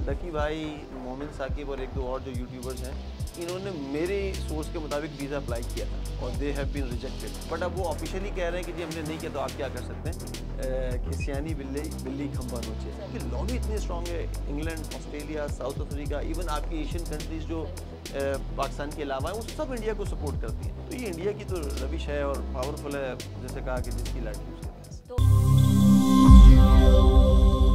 डकी भाई, मोमिन साकिब और एक दो और जो यूट्यूबर्स हैं, इन्होंने मेरे सोच के मुताबिक वीज़ा अप्लाई किया था और they have been rejected. But अब वो ऑफिशियली कह रहे हैं कि जी हमने नहीं किया तो आप क्या कर सकते हैं, कि सियानी बिल्ली खंबा नोचे। क्योंकि लॉबी इतनी स्ट्रॉन्ग है, England, Australia, south Africa, even आपकी एशियन कंट्रीज़ जो पाकिस्तान के अलावा है, वो सब इंडिया को सपोर्ट करती हैं। तो ये इंडिया की तो रविश है और पावरफुल है, जैसे कहा कि जिसकी लाठी उसके पास।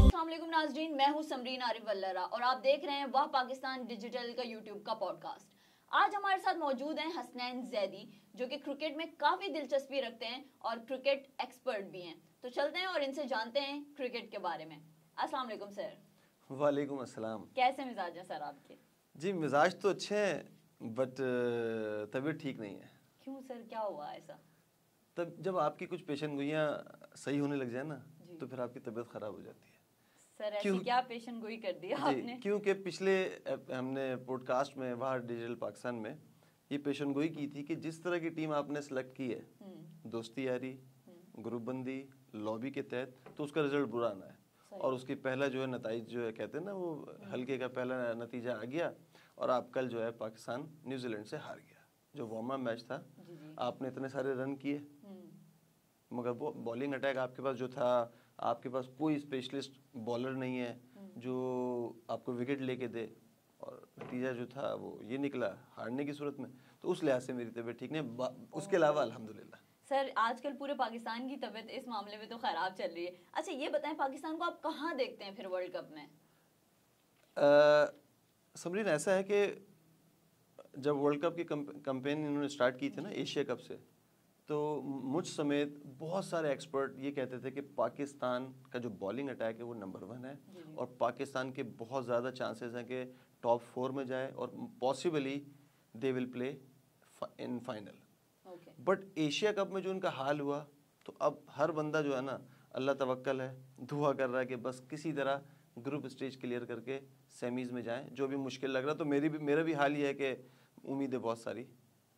अस्सलामुअलैकुम नाज़रीन, मैं हूं समरीन आरिफ वल्लरा और आप देख रहे हैं वाह पाकिस्तान डिजिटल का यूट्यूब का पॉडकास्ट। आज हमारे साथ मौजूद हैं हसनैन जैदी, जो कि क्रिकेट में काफी दिलचस्पी रखते हैं और क्रिकेट एक्सपर्ट भी हैं। तो चलते हैं और इनसे जानते हैं क्रिकेट के बारे में। अस्सलाम वालेकुम सर। वालेकुम अस्सलाम। कैसे मिजाज हैं सर आपके? जी मिजाज तो अच्छे हैं, बट तबीयत ठीक नहीं है। क्यों सर, क्या हुआ ऐसा? तब जब आपकी कुछ पेशन गोइयाँ सही होने लग जाए ना, तो फिर आपकी तबीयत खराब हो जाती है। सर ऐसी क्या पेशन गोई कर दिया आपने? क्योंकि पिछले हमने पॉडकास्ट में वाह डिजिटल पाकिस्तान में ये पेशन गोई की थी कि जिस तरह की टीम आपने सेलेक्ट की है, दोस्ती यारी, ग्रुप बंदी, लॉबी के तहत, तो उसका रिजल्ट बुरा आना है। और उसकी पहला जो है नतीजा जो है, कहते हैं ना, वो हल्के का पहला नतीजा आ गया और आप कल जो है पाकिस्तान न्यूजीलैंड से हार गया। जो वार्म अप मैच था, आपने इतने सारे रन किए, मगर वो बॉलिंग अटैक आपके पास जो था, आपके पास कोई स्पेशलिस्ट बॉलर नहीं है जो आपको विकेट लेके दे, और नतीजा जो था वो ये निकला हारने की सूरत में। तो उस लिहाज से मेरी तबीयत ठीक नहीं, उसके अलावा अल्हम्दुलिल्लाह। सर आजकल पूरे पाकिस्तान की तबीयत इस मामले में तो खराब चल रही है। अच्छा ये बताएं, पाकिस्तान को आप कहाँ देखते हैं फिर वर्ल्ड कप में? समरीन, ऐसा है कि जब वर्ल्ड कप की कैंपेन इन्होंने स्टार्ट की थी ना एशिया कप से, तो मुझ समेत बहुत सारे एक्सपर्ट ये कहते थे कि पाकिस्तान का जो बॉलिंग अटैक है वो नंबर 1 है और पाकिस्तान के बहुत ज़्यादा चांसेस हैं कि टॉप 4 में जाए और possibly they will play in final. But Asia cup में जो उनका हाल हुआ, तो अब हर बंदा जो है ना, अल्लाह तवक्कल है, दुआ कर रहा है कि बस किसी तरह ग्रुप स्टेज क्लियर करके सेमीज़ में जाएं, जो भी मुश्किल लग रहा। तो मेरा भी हाल ये है कि उम्मीदें बहुत सारी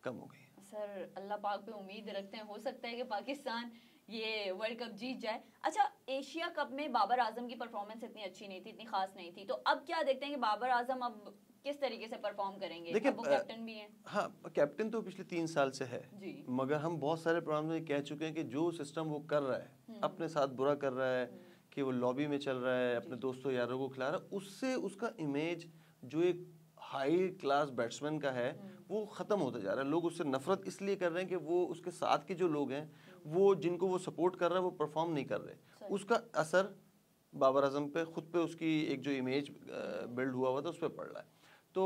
कम हो गई। सर अल्लाह पाक पे उम्मीद रखते हैं, हो सकता है कि पाकिस्तान ये वर्ल्ड कप जीत जाए। अच्छा, एशिया कप में बाबर आजम की परफॉर्मेंस इतनी अच्छी नहीं थी, इतनी खास नहीं थी, तो अब क्या देखते हैं कि बाबर आजम अब किस तरीके से परफॉर्म करेंगे? देखिए, वो कैप्टन भी हैं। हाँ, कैप्टन तो पिछले 3 साल से है जी। मगर हम बहुत सारे प्रोग्राम में कह चुके हैं कि जो सिस्टम वो कर रहा है, अपने साथ बुरा कर रहा है, कि वो लॉबी में चल रहा है, अपने दोस्तों यारों को खिला रहा है, उससे उसका इमेज जो एक हाई क्लास बैट्समैन का है वो ख़त्म होता जा रहा है। लोग उससे नफरत इसलिए कर रहे हैं कि वो उसके साथ के जो लोग हैं, वो जिनको वो सपोर्ट कर रहा है, वो परफॉर्म नहीं कर रहे। उसका असर बाबर आजम पे, खुद पे उसकी एक जो इमेज बिल्ड हुआ हुआ था उस पर पड़ रहा है। तो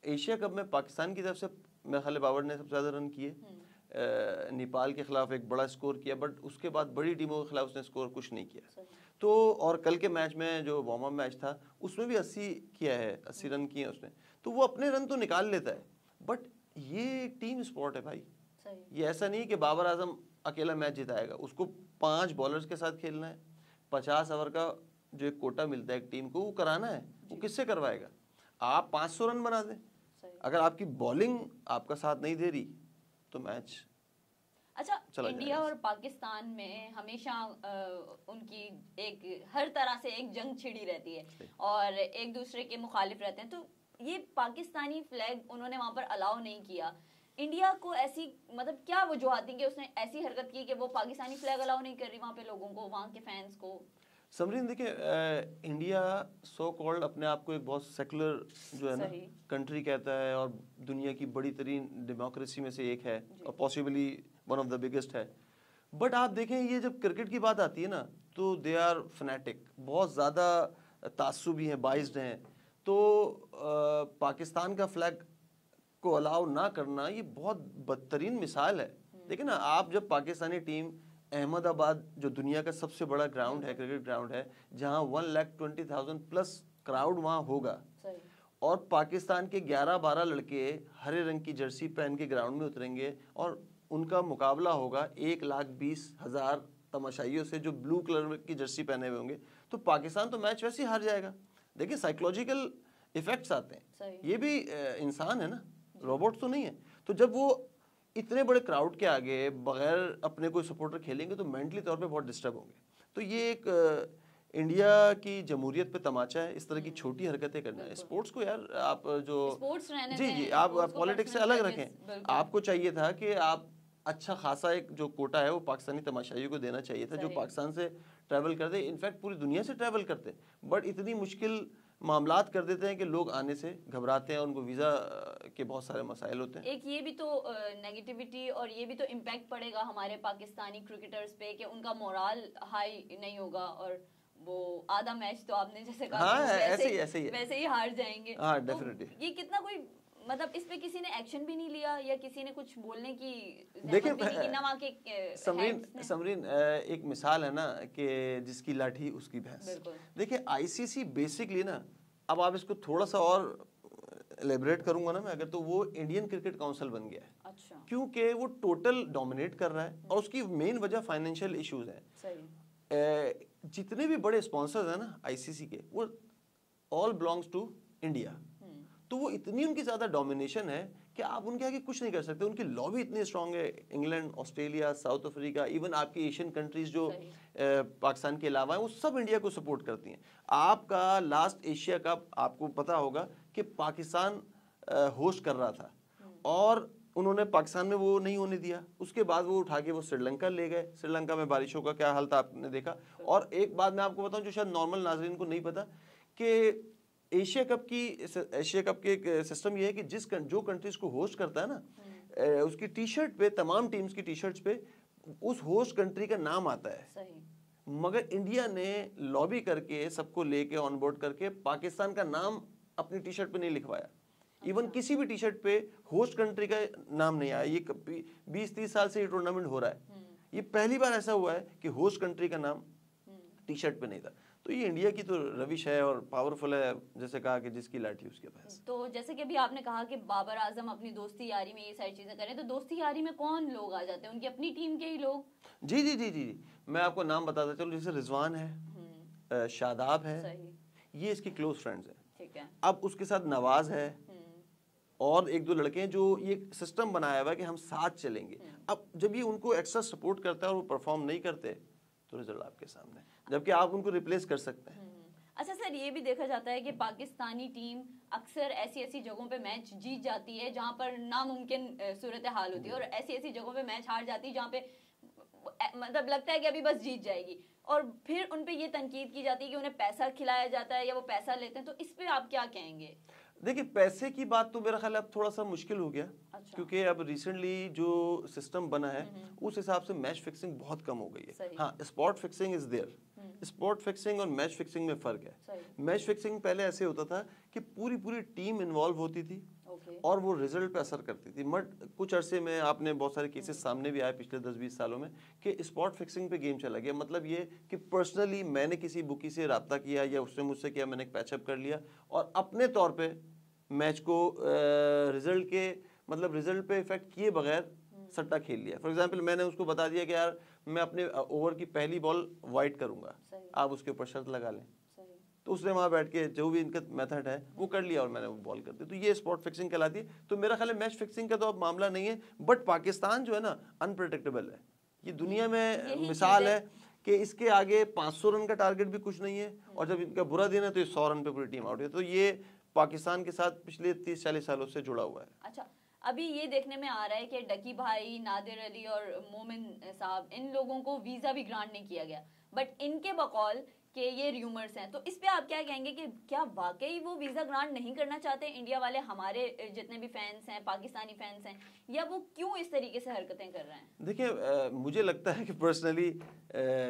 एशिया कप में पाकिस्तान की तरफ से मेरे ख्याल बाबर ने सबसे ज़्यादा रन किए, नेपाल के खिलाफ एक बड़ा स्कोर किया, बट उसके बाद बड़ी टीमों के खिलाफ उसने स्कोर कुछ नहीं किया। तो और कल के मैच में जो वार्म अप मैच था उसमें भी 80 किया है, 80 रन किए उसने। तो वो अपने रन तो निकाल लेता है, बट ये एक टीम स्पोर्ट है भाई। ये ऐसा नहीं है कि बाबर आजम अकेला मैच जिताएगा, उसको 5 बॉलर्स के साथ खेलना है। 50 ओवर का जो एक कोटा मिलता है एक टीम को, वो कराना है। वो किससे करवाएगा? आप 500 रन बना दें, अगर आपकी बॉलिंग आपका साथ नहीं दे रही तो मैच। अच्छा, इंडिया और पाकिस्तान में हमेशा उनकी एक हर तरह से एक जंग छिड़ी रहती है और एक दूसरे के मुखालिफ रहते हैं। तो ये पाकिस्तानी फ्लैग उन्होंने वहां पर अलाउ नहीं किया। इंडिया को ऐसी मतलब क्या वजूहत थी कि उसने ऐसी हरकत की कि वो पाकिस्तानी फ्लैग अलाउ नहीं कर रही वहां पे लोगों को, वहां के फैंस को? समरीन, देखिए, इंडिया सो कॉल्ड अपने आप को एक बहुत सेकुलर जो है ना कंट्री कहता है और दुनिया की बड़ी तरीन डेमोक्रेसी में से एक है और possibly one of the biggest है। बट आप देखें, ये जब क्रिकेट की बात आती है ना, तो दे आर फनेटिक, बहुत ज़्यादा तासुबी हैं, बाइज्ड हैं। तो पाकिस्तान का फ्लैग को अलाउ ना करना ये बहुत बदतरीन मिसाल है। देखिए ना, आप जब पाकिस्तानी टीम अहमदाबाद जो दुनिया का सबसे बड़ा ग्राउंड है, क्रिकेट ग्राउंड है, जहां 1,20,000 प्लस क्राउड वहां होगा, और पाकिस्तान के 11-12 लड़के हरे रंग की जर्सी पहन के ग्राउंड में उतरेंगे और उनका मुकाबला होगा 1,20,000 तमाशाइयों से जो ब्लू कलर की जर्सी पहने हुए होंगे, तो पाकिस्तान तो मैच वैसे ही हार जाएगा। देखिए, साइकोलॉजिकल इफेक्ट्स आते हैं, ये भी इंसान है ना, रोबोट तो नहीं है। तो जब वो इतने बड़े क्राउड के आगे बगैर अपने कोई सपोर्टर खेलेंगे तो मेंटली तौर पे बहुत डिस्टर्ब होंगे। तो ये एक इंडिया की जमहूरियत पे तमाचा है इस तरह की छोटी हरकतें करना है। स्पोर्ट्स को यार आप जो जी आप पॉलिटिक्स से अलग रखें। आपको चाहिए था कि आप अच्छा खासा एक जो कोटा है वो पाकिस्तानी तमाशाइयों को देना चाहिए था, जो पाकिस्तान से ट्रैवल करते, इनफैक्ट पूरी दुनिया से ट्रैवल करते, बट इतनी मुश्किल मामलात कर देते हैं कि लोग आने से घबराते हैं, उनको वीज़ा के बहुत सारे मसाइल होते हैं। एक ये भी तो नेगेटिविटी और ये भी तो इम्पैक्ट पड़ेगा हमारे पाकिस्तानी क्रिकेटर्स पे कि उनका मोरल हाई नहीं होगा और वो आधा मैच तो आपने जैसे कहा वैसे ही हार जाएंगे। हाँ डेफिनेटली। ये कितना कोई मतलब इस पे किसी ने एक्शन भी नहीं लिया या किसी ने कुछ बोलने की देखिए समरीन एक मिसाल है ना कि जिसकी लाठी उसकी भैंस। देखिए आईसीसी बेसिकली ना, अब आप इसको थोड़ा सा और एलेबरेट करूंगा ना मैं अगर, तो वो इंडियन क्रिकेट काउंसिल बन गया है। अच्छा। क्योंकि वो टोटल डोमिनेट कर रहा है और उसकी मेन वजह फाइनेंशियल इश्यूज है। जितने भी बड़े स्पॉन्सर्स हैं ना आईसीसी के, वो ऑल बिलोंग्स टू इंडिया। तो वो इतनी उनकी ज़्यादा डोमिनेशन है कि आप उनके आगे कुछ नहीं कर सकते। उनकी लॉबी इतनी स्ट्रांग है, England, Australia, south Africa, even आपकी एशियन कंट्रीज जो पाकिस्तान के अलावा है, वो सब इंडिया को सपोर्ट करती हैं। आपका लास्ट एशिया कप आपको पता होगा कि पाकिस्तान होस्ट कर रहा था और उन्होंने पाकिस्तान में वो नहीं होने दिया। उसके बाद वो उठा के वो श्रीलंका ले गए। श्रीलंका में बारिशों का क्या हाल था आपने देखा। और एक बात मैं आपको बताऊं जो शायद नॉर्मल नाज़रीन को नहीं पता, कि एशिया कप के एक सिस्टम ये है कि जो कंट्रीज को होस्ट करता है ना, उसकी टी शर्ट पे, तमाम टीम्स की टी शर्ट्स पे उस होस्ट कंट्री का नाम आता है। सही। मगर इंडिया ने लॉबी करके सबको लेके ऑन बोर्ड करके पाकिस्तान का नाम अपनी टी शर्ट पे नहीं लिखवाया। इवन किसी भी टी शर्ट पे होस्ट कंट्री का नाम नहीं आया। ये 20-30 साल से ये टूर्नामेंट हो रहा है, ये पहली बार ऐसा हुआ है कि होस्ट कंट्री का नाम टी शर्ट पे नहीं था। तो ये इंडिया की तो रविश है और पावरफुल है, जैसे कहा कि जिसकी लाठी उसके पास। तो जैसे कि अभी आपने कहा कि बाबर आजम अपनी दोस्ती यारी में ये सारी चीजें करें, तो दोस्ती यारी में कौन लोग आ जाते हैं? उनकी अपनी टीम के ही लोग? जी जी जी जी मैं आपको नाम बताता चलो। जैसे रिजवान है, शादाब है, ये इसके क्लोज फ्रेंड्स हैं। ठीक है। अब उसके साथ नवाज है और एक दो लड़के हैं जो ये सिस्टम बनाया हुआ है कि हम साथ चलेंगे। अब जब ये उनको एक्स्ट्रा सपोर्ट करता है और वो परफॉर्म नहीं करते तो रिजल्ट आपके सामने, जबकि आप उनको रिप्लेस कर सकते हैं। अच्छा सर, ये भी देखा जाता है कि पाकिस्तानी टीम अक्सर ऐसी जगहों पे मैच जीत जाती है जहां पर नामुमकिन सूरत हाल होती है, और ऐसी जगहों पे मैच हार जाती है जहां पे मतलब लगता है कि अभी बस जीत जाएगी, और फिर उन पे ये तनकीद की जाती है कि उन्हें पैसा खिलाया जाता है या वो पैसा लेते हैं। तो इस पे आप क्या कहेंगे? देखिए पैसे की बात तो मेरा ख्याल अब थोड़ा सा मुश्किल हो गया। अच्छा। क्योंकि अब रिसेंटली जो सिस्टम बना है उस हिसाब से मैच फिक्सिंग बहुत कम हो गई है। हाँ, spot fixing is there. Spot fixing और मैच फिक्सिंग में फर्क है। मैच फिक्सिंग पहले ऐसे होता था कि पूरी टीम इन्वॉल्व होती थी और वो रिजल्ट पे असर करती थी। बट कुछ अरसे में आपने बहुत सारे केसेस सामने भी आए पिछले 10-20 सालों में कि स्पॉट फिक्सिंग पे गेम चला गया। मतलब ये कि पर्सनली मैंने किसी बुकी से रब्ता किया या उसने मुझसे किया, मैंने एक पैचअप कर लिया और अपने तौर पे मैच को रिजल्ट पे इफेक्ट किए बगैर सट्टा खेल लिया। फॉर एग्जांपल मैंने उसको बता दिया कि यार मैं अपने ओवर की पहली बॉल वाइड करूंगा, आप उसके ऊपर शर्त लगा लें। तो उसने वहां बैठ के जो भी इनका मेथड है वो कर लिया और मैंने वो बॉल कर दी। तो ये स्पॉट फिक्सिंग कहलाती है। तो मेरा ख्याल है मैच फिक्सिंग का तो अब मामला नहीं है। बट पाकिस्तान जो है ना अनप्रेडिक्टेबल है। ये दुनिया में मिसाल है कि इसके आगे 500 रन का टारगेट भी कुछ नहीं है और जब इनका बुरा दिन है तो ये 100 रन पे पूरी टीम आउट है। तो ये पाकिस्तान के साथ पिछले 30-40 सालों से जुड़ा हुआ है। अच्छा, अभी ये देखने में आ रहा है कि डकी भाई, नादिर अली और मोमिन साहब, इन लोगों को वीजा भी ग्रांट नहीं किया गया, बट इनके बकौल कि ये र्यूमर्स हैं। तो इस पे आप क्या कहेंगे कि क्या वाकई वो वीजा ग्रांट नहीं करना चाहते इंडिया वाले, हमारे जितने भी फैंस हैं, पाकिस्तानी फैंस हैं, या वो क्यों इस तरीके से हरकतें कर रहे हैं? देखिए मुझे लगता है कि पर्सनली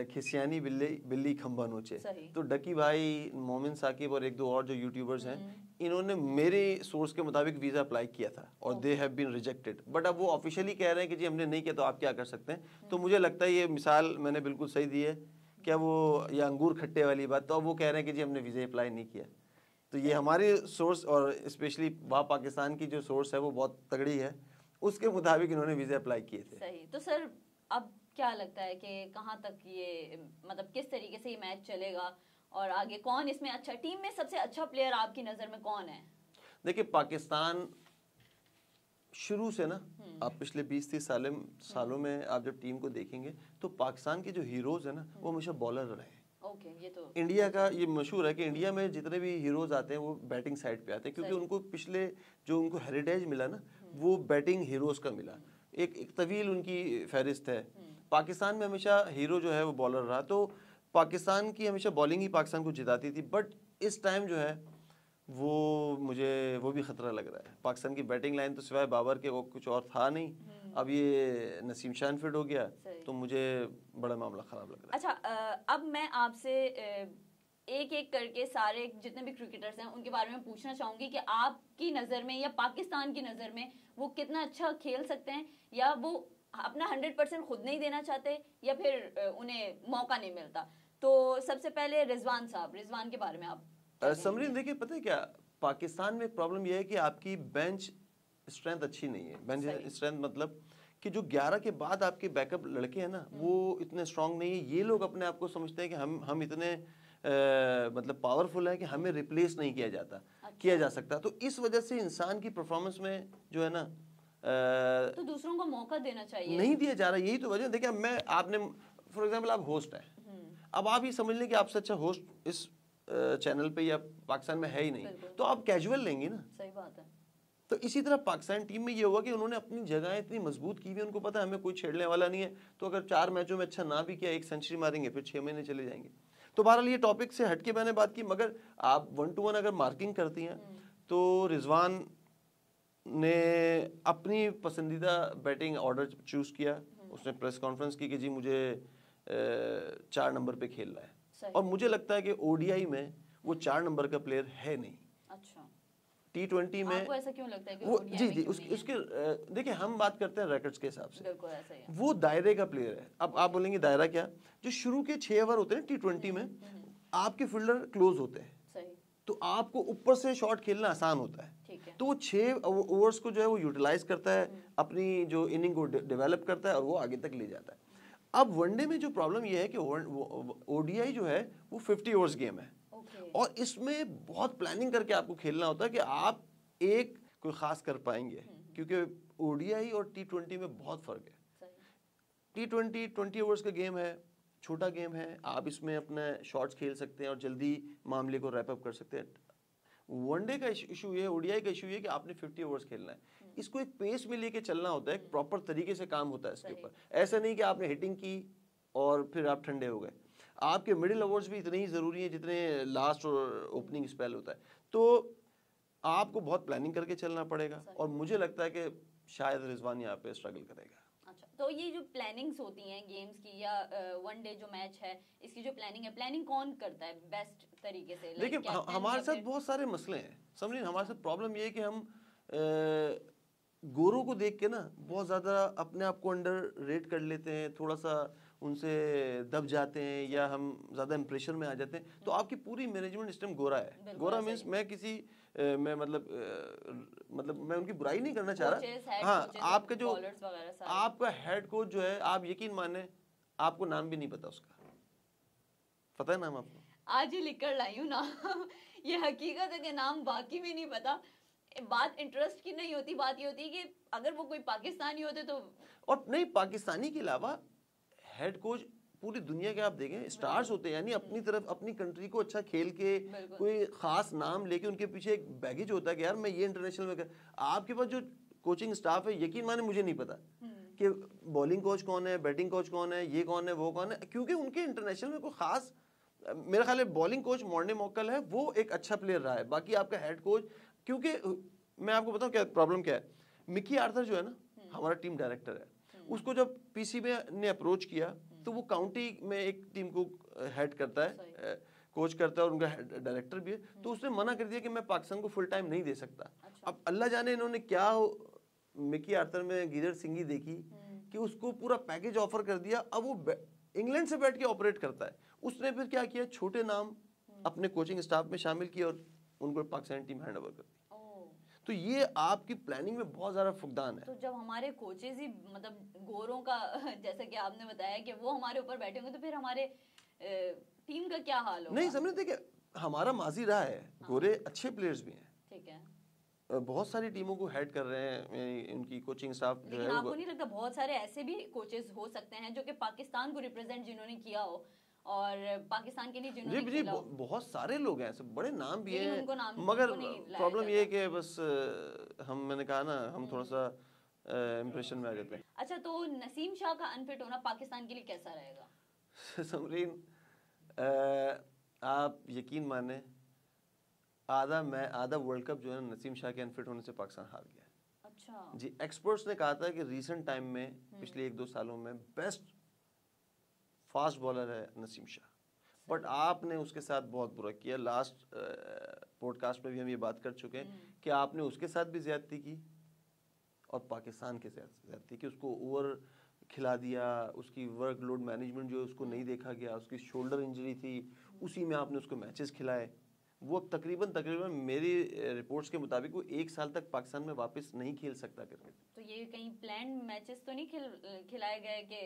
खिसियानी बिल्ली खंबा नोचे। तो डकी भाई, मोमिन साकिब और एक दो और जो यूट्यूबर्स हैं, इन्होंने मेरे सोर्स के मुताबिक वीजा अप्लाई किया था और they have been rejected. But अब वो ऑफिशियली कह रहे हैं कि जी हमने नहीं किया, तो आप क्या कर सकते हैं। तो मुझे लगता है ये मिसाल मैंने बिल्कुल सही दी है। क्या वो ये अंगूर खट्टे वाली बात, तो अब वो कह रहे हैं कि जी हमने वीज़ा अप्लाई नहीं किया। तो ये हमारी सोर्स और स्पेशली वहाँ पाकिस्तान की जो सोर्स है वो बहुत तगड़ी है, उसके मुताबिक इन्होंने वीज़ा अप्लाई किए थे। सही। तो सर अब क्या लगता है कि कहाँ तक ये मतलब किस तरीके से ये मैच चलेगा और आगे कौन इसमें अच्छा, टीम में सबसे अच्छा प्लेयर आपकी नज़र में कौन है? देखिए पाकिस्तान शुरू से ना, आप पिछले 20-30 सालों में आप जब टीम को देखेंगे तो पाकिस्तान के जो हीरोज है ना वो हमेशा बॉलर रहे हैं। ओके, ये तो इंडिया का ये मशहूर है कि इंडिया में जितने भी हीरोज आते हैं वो बैटिंग साइड पे आते हैं, क्योंकि उनको पिछले जो उनको हेरिटेज मिला ना वो बैटिंग हीरोज का मिला। एक तवील उनकी फहरिस्त है। पाकिस्तान में हमेशा हीरो जो है वो बॉलर रहा, तो पाकिस्तान की हमेशा बॉलिंग ही पाकिस्तान को जिताती थी। बट इस टाइम जो है वो मुझे वो भी खतरा लग रहा है। पाकिस्तान की बैटिंग लाइन तो सिवाय बाबर के वो कुछ और था नहीं। अब ये नसीम शान फिट हो गया तो मुझे बड़ा मामला खराब लग रहा है। अच्छा, अब मैं आपसे एक एक करके सारे जितने भी क्रिकेटर्स हैं उनके बारे में पूछना चाहूंगी कि आपकी नज़र में या पाकिस्तान की नज़र में वो कितना अच्छा खेल सकते हैं, या वो अपना 100% खुद नहीं देना चाहते, या फिर उन्हें मौका नहीं मिलता। तो सबसे पहले रिजवान साहब, रिजवान के बारे में आप समरीन देखिए, पता है क्या, पाकिस्तान में प्रॉब्लम यह है कि आपकी बेंच स्ट्रेंथ अच्छी नहीं है। बेंच स्ट्रेंथ मतलब कि जो 11 के बाद आपके बैकअप लड़के हैं ना वो इतने स्ट्रांग नहीं है। ये लोग अपने आप को समझते हैं कि हम इतने मतलब पावरफुल है कि हमें रिप्लेस नहीं किया जाता, किया जा सकता। तो इस वजह से इंसान की परफॉर्मेंस में जो है ना तो दूसरों को मौका देना चाहिए, नहीं दिया जा रहा। यही तो वजह। देखिए मैं आपने फॉर एग्जांपल आप होस्ट हैं, अब आप ये समझ लें कि आपसे अच्छा होस्ट इस चैनल पे या पाकिस्तान में है ही नहीं, तो आप कैजुअल लेंगे ना। सही बात है। तो इसी तरह पाकिस्तान टीम में ये हुआ कि उन्होंने अपनी जगह इतनी मजबूत की हुई, उनको पता है हमें कोई छेड़ने वाला नहीं है। तो अगर 4 मैचों में अच्छा ना भी किया, 1 सेंचुरी मारेंगे, फिर 6 महीने चले जाएंगे। तो बहरहाल ये टॉपिक से हटके मैंने बात की, मगर आप 1 to 1 अगर मार्किंग करती हैं तो रिजवान ने अपनी पसंदीदा बैटिंग ऑर्डर चूज किया। उसने प्रेस कॉन्फ्रेंस की कि जी मुझे 4 नंबर पे खेलना है, और मुझे लगता है कि ओडीआई में वो 4 नंबर का प्लेयर है नहीं। अच्छा, T20 में आपको ऐसा क्यों लगता है कि वो जी उसके देखिए हम बात करते हैं रैकेट्स के हिसाब से, बिल्कुल ऐसा ही है। वो दायरे का प्लेयर है। अब आप बोलेंगे दायरा क्या, जो शुरू के 6 ओवर होते हैं T20 में, आपके फील्डर क्लोज होते हैं, तो आपको ऊपर से शॉट खेलना आसान होता है। तो वो 6 ओवर्स को जो है वो यूटिलाइज करता है, अपनी जो इनिंग को डेवलप करता है और वो आगे तक ले जाता है। अब वनडे में जो प्रॉब्लम ये है कि ओडीआई जो है वो 50 ओवर्स गेम है, और इसमें बहुत प्लानिंग करके आपको खेलना होता है कि आप एक कोई खास कर पाएंगे, क्योंकि ओडीआई और T20 में बहुत फर्क है। T20 20 ओवर्स का गेम है, छोटा गेम है, आप इसमें अपने शॉट्स खेल सकते हैं और जल्दी मामले को रैप अप कर सकते हैं। वनडे का इशू ये है, ओडीआई का इशू ये कि आपने 50 ओवर्स खेलना है। इसको एक पेस में लेके चलना होता है, एक प्रॉपर तरीके से काम होता है इसके ऊपर। ऐसा नहीं कि आपने हिटिंग की और फिर आप ठंडे हो गए। आपके मिडिल ओवर्स भी इतने ही ज़रूरी हैं जितने लास्ट और ओपनिंग स्पेल होता है। तो आपको बहुत प्लानिंग करके चलना पड़ेगा, और मुझे लगता है कि शायद रिजवान यहाँ पे स्ट्रगल करेगा। अच्छा, तो ये जो प्लानिंग्स होती हैं गेम्स की या वनडे जो मैच है, इसकी जो प्लानिंग है, प्लानिंग कौन करता है बेस्ट तरीके से? देखिए हमारे साथ बहुत सारे मसले हैं समझिए। हमारे साथ प्रॉब्लम ये है कि हम गोरों को देख के ना बहुत ज़्यादा अपने आप को अंडर रेट कर लेते हैं, थोड़ा सा उनसे दब जाते हैं, या हम ज़्यादा इम्प्रेशन में आ जाते हैं। तो आपकी पूरी मैनेजमेंट सिस्टम गोरा है। गोरा मीन्स मैं किसी मैं मतलब मैं उनकी बुराई नहीं करना चाह रहा। हाँ, आपका जो आपका हेड कोच जो है, आप यकीन माने आपको नाम भी नहीं पता उसका। पता है नाम आपको? आज ही लिख कर लाई हूँ ना। ये हकीकत है कि नाम बाकी में नहीं पता। बात इंटरेस्ट की नहीं होती, बात ये होती है कि अगर वो कोई पाकिस्तानी होते तो। और नहीं, पाकिस्तानी के अलावा हेड कोच पूरी दुनिया के आप देखें स्टार्स होते हैं, यानी अपनी तरफ अपनी कंट्री को अच्छा खेल के कोई खास नाम लेके उनके पीछे एक बैगेज होता है कि यार मैं ये इंटरनेशनल में कर। आपके पास जो कोचिंग स्टाफ है, यकीन माने मुझे नहीं पता कि बॉलिंग कोच कौन है, बैटिंग कोच कौन है, ये कौन है, वो कौन है, क्योंकि उनके इंटरनेशनल में कोई खास, मेरा ख्याल है बॉलिंग कोच मॉर्ने मोकल है, वो एक अच्छा प्लेयर रहा है। बाकी आपका हेड कोच, क्योंकि मैं आपको बताऊं क्या प्रॉब्लम क्या है। मिकी आर्थर जो है ना, हमारा टीम डायरेक्टर है, उसको जब पीसीबी ने अप्रोच किया तो वो काउंटी में एक टीम को हेड करता है, कोच करता है, और उनका डायरेक्टर भी है। तो उसने मना कर दिया कि मैं पाकिस्तान को फुल टाइम नहीं दे सकता। अब अल्लाह जाने इन्होंने क्या मिकी आर्थर में गिरर सिंगी देखी कि उसको पूरा पैकेज ऑफर कर दिया। अब वो इंग्लैंड से बैठ के ऑपरेट करता है। उसने फिर क्या किया, छोटे नाम अपने कोचिंग स्टाफ में शामिल किए और उनको पाकिस्तान टीम हैंड ओवर कर दी। तो ये आपकी प्लानिंग में बहुत ज़्यादा फुकदान है। तो जब हमारे कोचेज ही मतलब गोरों का जैसा कि आपने बताया कि वो हमारे ऊपर बैठे होंगे, तो फिर हमारे टीम का क्या हाल होगा? नहीं समझे, देखिए हमारा माजी रहा है, गोरे अच्छे प्लेयर्स भी हैं, ठीक है, बहुत सारी टीमों को हेड कर रहे हैं, उनकी कोचिंग स्टाफ जो है। लेकिन आपको नहीं लगता बहुत सारे ऐसे भी कोचेस हो सकते हैं जो कि पाकिस्तान को रिप्रेजेंट जिन्होंने किया हो और पाकिस्तान के लिए जिन्होंने जी खेला बहुत सारे लोग हैं, ऐसे बड़े नाम भी हैं, नाम मगर प्रॉब्लम ये है कि बस मैंने कहा ना, हम थोड़ा सा इम्प्रेशन में आ जाते हैं। अच्छा, तो नसीम शाह का अनफिट होना पाकिस्तान के लिए कैसा रहेगा? समरीन, आप यकीन माने आधा वर्ल्ड कप जो है नसीम शाह के अनफिट होने से पाकिस्तान हार गया। अच्छा जी, एक्सपर्ट्स ने कहा था कि रीसेंट टाइम में पिछले 1-2 सालों में बेस्ट फास्ट बॉलर है नसीम शाह, बट आपने उसके साथ बहुत बुरा किया। लास्ट पॉडकास्ट में भी हम ये बात कर चुके हैं कि आपने उसके साथ भी ज्यादती की और पाकिस्तान के साथ ज्यादती की, उसको ओवर खिला दिया, उसकी वर्कलोड मैनेजमेंट जो है उसको नहीं देखा गया, उसकी शोल्डर इंजरी थी, उसी में आपने उसको मैचेस खिलाए। वो अब तकरीबन मेरी रिपोर्ट्स के मुताबिक वो 1 साल तक पाकिस्तान में वापस नहीं खेल सकता करके। तो ये कहीं प्लान मैचेस तो नहीं खिलाए गए कि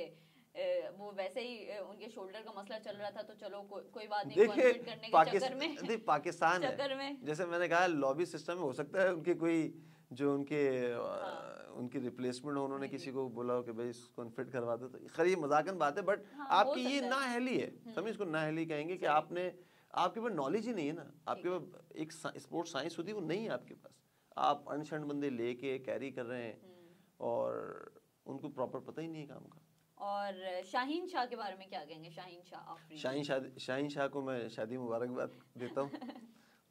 वो वैसे ही उनके शोल्डर का मसला चल रहा था तो चलो कोई बात नहीं, कॉन्वर्ट करने के चक्कर में पाकिस्तान है, जैसे मैंने कहा लॉबी सिस्टम में हो सकता है उनके कोई जो उनकी रिप्लेसमेंट हो, उन्होंने किसी को बोला हो कि भाई इसको फिट करवा दो, तो खैर ये मजाकन बात है, बट आपकी ये नाअहली है, समझ, इसको नाअहली कहेंगे कि आपके पास नॉलेज ही नहीं है ना, आपके पास एक स्पोर्ट्स साइंस होती है वो नहीं है आपके पास, आप अनशंड बंदे लेके कैरी कर रहे हैं और उनको प्रॉपर पता ही नहीं है काम का। और शाहीन शाह के बारे में क्या कहेंगे? शाहीन शाह को मैं शादी मुबारकबाद देता हूँ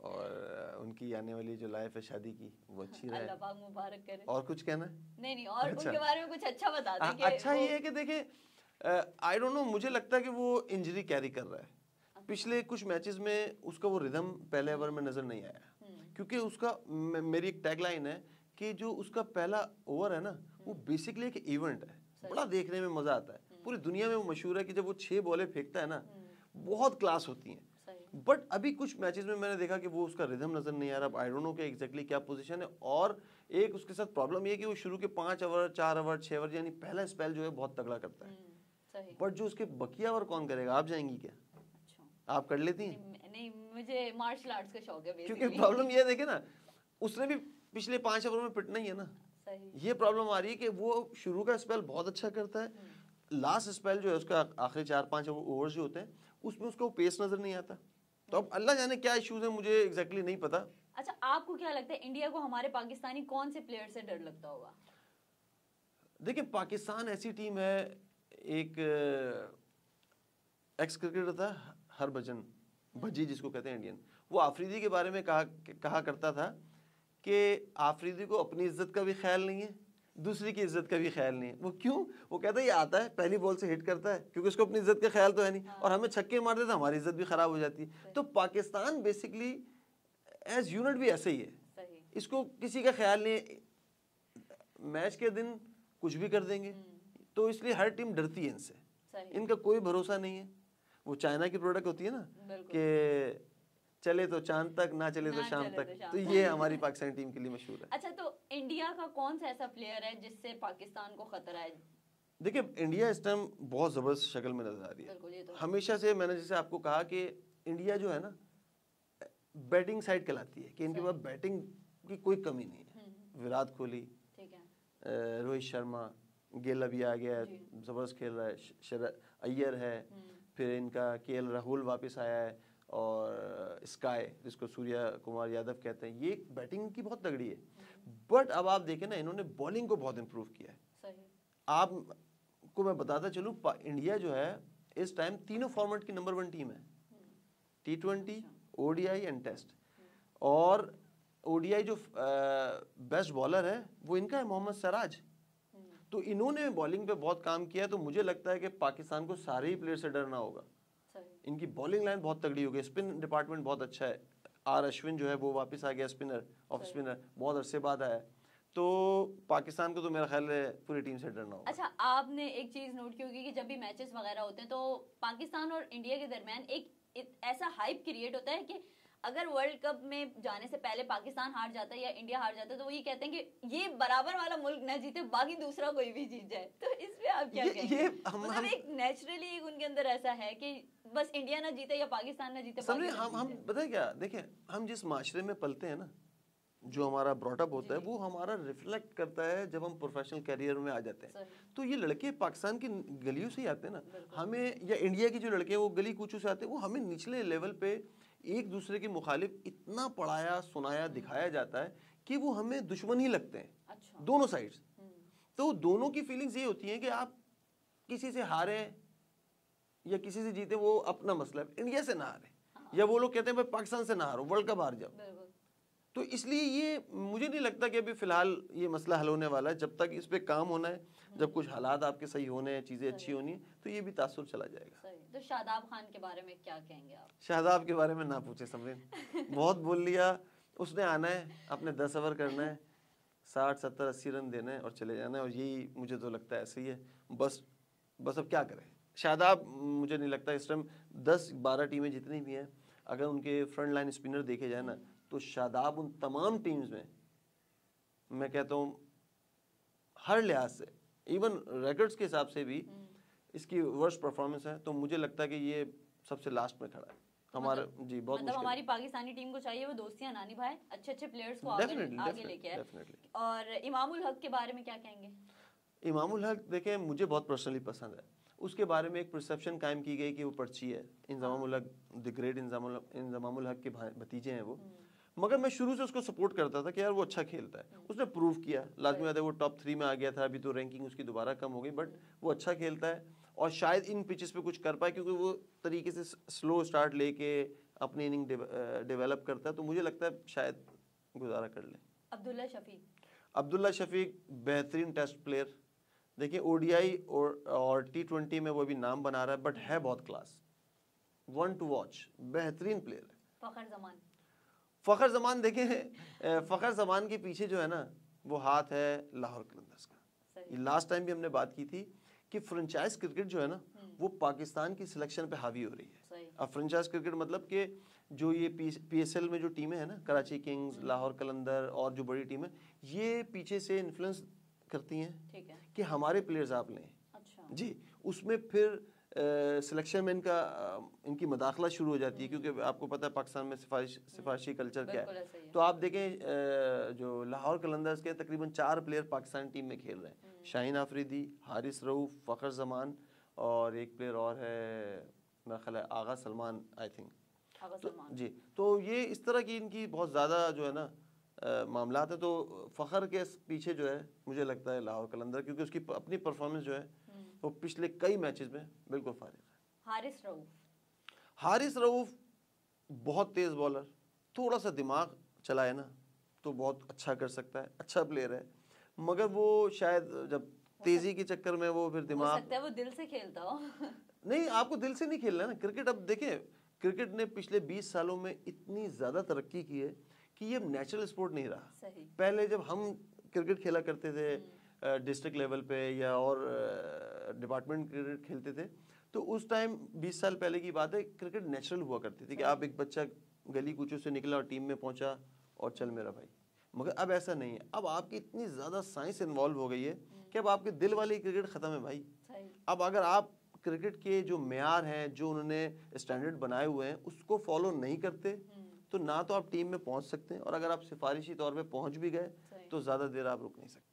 और उनकी आने वाली जो लाइफ है शादी की वो अच्छी रहे, अल्लाह पाक मुबारक करे। और कुछ कहना है? नहीं, और अच्छा, उनके बारे में कुछ अच्छा बता दें। अच्छा ये है कि देखिए, आई डोंट नो, मुझे लगता है कि वो इंजरी कैरी कर रहा है। पिछले कुछ मैचेस में उसका वो रिदम पहले ओवर में नजर नहीं आया, क्योंकि उसका मेरी एक टैगलाइन है कि जो उसका पहला ओवर है ना वो बेसिकली एक इवेंट है, बड़ा देखने में मजा आता है, पूरी दुनिया में वो मशहूर है कि जब वो 6 बॉलें फेंकता है ना बहुत क्लास होती हैं। बट अभी कुछ मैचेस में मैंने देखा कि वो उसका रिदम नजर नहीं आ रहा। आई डोंट नो कि एग्जैक्टली क्या पोजीशन है, और एक उसके साथ प्रॉब्लम ये है कि वो शुरू के 5 ओवर 4 ओवर 6 ओवर यानी पहला स्पेल जो है बहुत तगड़ा करता है, बट जो उसके बकिया ओवर कौन करेगा? आप जाएंगी क्या? आप कर लेती हैं? नहीं, मुझे मार्शल आर्ट्स का शौक है क्योंकि प्रॉब्लम ये देखे ना, उसने भी पिछले 5 ओवर में पिटना ही है ना, ये प्रॉब्लम आ रही है कि वो शुरू का स्पेल बहुत अच्छा करता है, लास्ट स्पेल जो है उसका आखिरी 4-5 ओवर जो होते हैं उसमें उसका वो पेस नजर नहीं आता। तो अब अल्लाह जाने क्या इश्यूज है, मुझे एग्जैक्टली नहीं पता। अच्छा, आपको क्या लगता है इंडिया को हमारे पाकिस्तानी कौन से प्लेयर से डर लगता होगा? देखिए, पाकिस्तान ऐसी टीम है, एक एक्स क्रिकेटर था हरभजन भज्जी जिसको कहते हैं इंडियन, वो आफरीदी के बारे में कहा करता था कि आफरीदी को अपनी इज्जत का भी ख्याल नहीं है, दूसरी की इज्जत का भी ख्याल नहीं है। वो क्यों? वो कहता है ये आता है पहली बॉल से हिट करता है, क्योंकि उसको अपनी इज्जत का ख्याल तो है नहीं, और हमें छक्के मार देता, हमारी इज्जत भी खराब हो जाती है। तो पाकिस्तान बेसिकली एज यूनिट भी ऐसे ही है, इसको किसी का ख्याल नहीं, मैच के दिन कुछ भी कर देंगे, तो इसलिए हर टीम डरती है इनसे, इनका कोई भरोसा नहीं है। वो चाइना की प्रोडक्ट होती है ना कि चले तो चांद तक, ना चले तो शाम तक, तो ये हमारी पाकिस्तान टीम के लिए मशहूर है। अच्छा, तो इंडिया का कौन सा ऐसा प्लेयर है जिससे पाकिस्तान को खतरा है? देखिए, इंडिया इस टाइम बहुत जबरदस्त शक्ल में नजर आ रही है। तो हमेशा से मैंने जैसे आपको कहा कि इंडिया जो है ना बैटिंग साइड कहलाती है, कि इनके पास बैटिंग की कोई कमी नहीं है। विराट कोहली, रोहित शर्मा, गेल अभी आ गया है, जबरदस्त खेल रहा है, अय्यर है, फिर इनका केएल राहुल वापस आया है, और स्काई जिसको सूर्या कुमार यादव कहते हैं, ये बैटिंग की बहुत तगड़ी है। बट अब आप देखें ना, इन्होंने बॉलिंग को बहुत इंप्रूव किया है। आपको मैं बताता चलूँ, इंडिया जो है इस टाइम तीनों फॉर्मेट की नंबर 1 टीम है, T20, ODI एंड टेस्ट। और ODI जो बेस्ट बॉलर है वो इनका है मोहम्मद सिराज। तो इन्होंने बॉलिंग पे बहुत काम किया है, तो मुझे लगता है कि पाकिस्तान को सारे ही प्लेयर से डरना होगा। इनकी बॉलिंग लाइन बहुत तगड़ी हो गई, स्पिन डिपार्टमेंट बहुत अच्छा है, आर अश्विन जो है वो वापस आ गया, स्पिनर ऑफ स्पिनर, बहुत अरसे बाद आया। तो पाकिस्तान को तो मेरा ख्याल है पूरी टीम से डरना होगा। अच्छा, आपने एक चीज नोट की होगी कि जब भी मैचेस वगैरह होते हैं तो पाकिस्तान और इंडिया के दरमियान एक ऐसा हाइप क्रिएट होता है कि अगर वर्ल्ड कप में जाने से पहले पाकिस्तान हार जाता है या इंडिया हार जाता है तो वो ये कहते हैं कि ये बराबर वाला मुल्क न जीते, बाकी दूसरा कोई भी जीत जाए। तो इस पे आप क्या कहेंगे? मतलब एक नेचुरली एक उनके अंदर ऐसा है कि बस इंडिया ना जीते या पाकिस्तान ना जीते, हम पता है क्या, देखिए हम जिस माशरे में पलते हैं ना, जो हमारा ब्रॉटअप होता है वो हमारा रिफ्लेक्ट करता है जब हम प्रोफेशनल करियर में आ जाते हैं। तो ये लड़के पाकिस्तान की गलियों से ही आते हैं ना, हमें, या इंडिया की जो लड़के हैं वो गली कूचों से आते हैं, वो हमें निचले लेवल पे एक दूसरे के मुखालिफ इतना पढ़ाया सुनाया दिखाया जाता है कि वो हमें दुश्मन ही लगते हैं। अच्छा। दोनों साइड्स। तो दोनों की फीलिंग्स ये होती हैं कि आप किसी से हारे या किसी से जीते वो अपना मसला है, इंडिया से ना हारे, या वो लोग कहते हैं भाई पाकिस्तान से ना हारो, वर्ल्ड कप हार जाओ। तो इसलिए ये मुझे नहीं लगता कि अभी फिलहाल ये मसला हल होने वाला है, जब तक इस पे काम होना है, जब कुछ हालात आपके सही होने हैं, चीज़ें अच्छी होनी है, तो ये भी तासुर चला जाएगा। तो शादाब खान के बारे में क्या कहेंगे आप? शादाब के बारे में ना पूछे समरीन, बहुत बोल लिया। उसने आना है, अपने 10 ओवर करना है, 60 70 80 रन देना है और चले जाना है, और यही मुझे तो लगता है ऐसे ही है। बस अब क्या करें। शादाब, मुझे नहीं लगता इस टाइम 10-12 टीमें जितनी भी हैं, अगर उनके फ्रंट लाइन स्पिनर देखे जाए ना, तो शादाब उन तमाम टीम्स में, मैं कहता हूँ हर लिहाज से, इवन रिकॉर्ड्स के हिसाब से भी इसकी वर्स्ट परफॉर्मेंस है। तो मुझे लगता है कि ये सबसे लास्ट में खड़ा है हमारा। जी बहुत मतलब हमारी पाकिस्तानी टीम को चाहिए वो दोस्तियां ना निभाए, अच्छे प्लेयर्स को आगे लेके आए। और इमामुल हक के बारे में क्या कहेंगे? इमामुल हक देखें, मुझे बहुत पर्सनली पसंद है। उसके बारे में एक परसेप्शन कायम की गई कि वो पर्ची है। इंजमामुल हक, द ग्रेट इंजमामुल हक के भतीजे हैं वो। मगर मैं शुरू से उसको सपोर्ट करता था कि यार वो अच्छा खेलता है। उसने प्रूव किया, लाजमी बात है वो टॉप 3 में आ गया था, अभी तो रैंकिंग उसकी दोबारा कम हो गई, बट वो अच्छा खेलता है और शायद इन पिचेस पे कुछ कर पाए, क्योंकि वो तरीके से स्लो स्टार्ट लेके अपनी इनिंग डेवलप करता है। तो मुझे लगता है शायद गुजारा कर ले। अब्दुल्ला शफीक बेहतरीन टेस्ट प्लेयर। देखिए ओडीआई और T20 में वो भी नाम बना रहा है, बट है बहुत क्लास, वन टू वॉच, बेहतरीन प्लेयर है। फ़खर ज़मान देखें, फ़खर ज़मान के पीछे जो है ना वो हाथ है लाहौर कलंदर्स का। ये लास्ट टाइम भी हमने बात की थी कि फ्रेंचाइज क्रिकेट जो है ना वो पाकिस्तान की सिलेक्शन पे हावी हो रही है। अब फ्रेंचाइज क्रिकेट मतलब कि जो ये PSL में जो टीमें हैं ना, कराची किंग्स, लाहौर कलंदर और जो बड़ी टीमें, ये पीछे से इन्फ्लुएंस करती हैं कि हमारे प्लेयर्स आप लें। अच्छा। जी, उसमें फिर सिलेक्शन में इनकी मदाखला शुरू हो जाती है, क्योंकि आपको पता है पाकिस्तान में सिफारिशी कल्चर क्या है। तो आप देखें जो लाहौर कलंदर्स के तकरीबन 4 प्लेयर पाकिस्तान टीम में खेल रहे हैं, शाहीन आफरीदी, हारिस रऊफ, फ़खर ज़मान और एक प्लेयर और है मेरा ख्याल है आगा सलमान, आई थिंक। तो जी, तो ये इस तरह की इनकी बहुत ज़्यादा जो है ना मामलात है। तो फ़खर के पीछे जो है मुझे लगता है लाहौर कलंदर, क्योंकि उसकी अपनी परफॉर्मेंस जो है वो पिछले कई मैचेस में बिल्कुल फारिग है। हारिस रऊफ बहुत तेज़ बॉलर, थोड़ा सा दिमाग चलाए ना तो बहुत अच्छा कर सकता है, अच्छा प्लेयर है, मगर वो शायद जब तेज़ी के चक्कर में वो फिर दिमाग, हो सकता है वो दिल से खेलता हो। नहीं, आपको दिल से नहीं खेलना है ना क्रिकेट। अब देखें, क्रिकेट ने पिछले 20 सालों में इतनी ज़्यादा तरक्की की है कि ये नेचुरल स्पोर्ट नहीं रहा। पहले जब हम क्रिकेट खेला करते थे डिस्ट्रिक्ट लेवल पे या और डिपार्टमेंट क्रिकेट खेलते थे, तो उस टाइम 20 साल पहले की बात है, क्रिकेट नेचुरल हुआ करती थी कि आप एक बच्चा गली कूचों से निकला और टीम में पहुंचा और चल मेरा भाई। मगर अब ऐसा नहीं है, अब आपकी इतनी ज़्यादा साइंस इन्वॉल्व हो गई है कि अब आपके दिल वाली क्रिकेट ख़त्म है भाई। अब अगर आप क्रिकेट के जो मेयार हैं, जो उन्होंने स्टैंडर्ड बनाए हुए हैं, उसको फॉलो नहीं करते तो ना तो आप टीम में पहुंच सकते हैं, और अगर आप सिफारिशी तौर पे पहुंच भी गए तो ज़्यादा देर आप रुक नहीं सकते।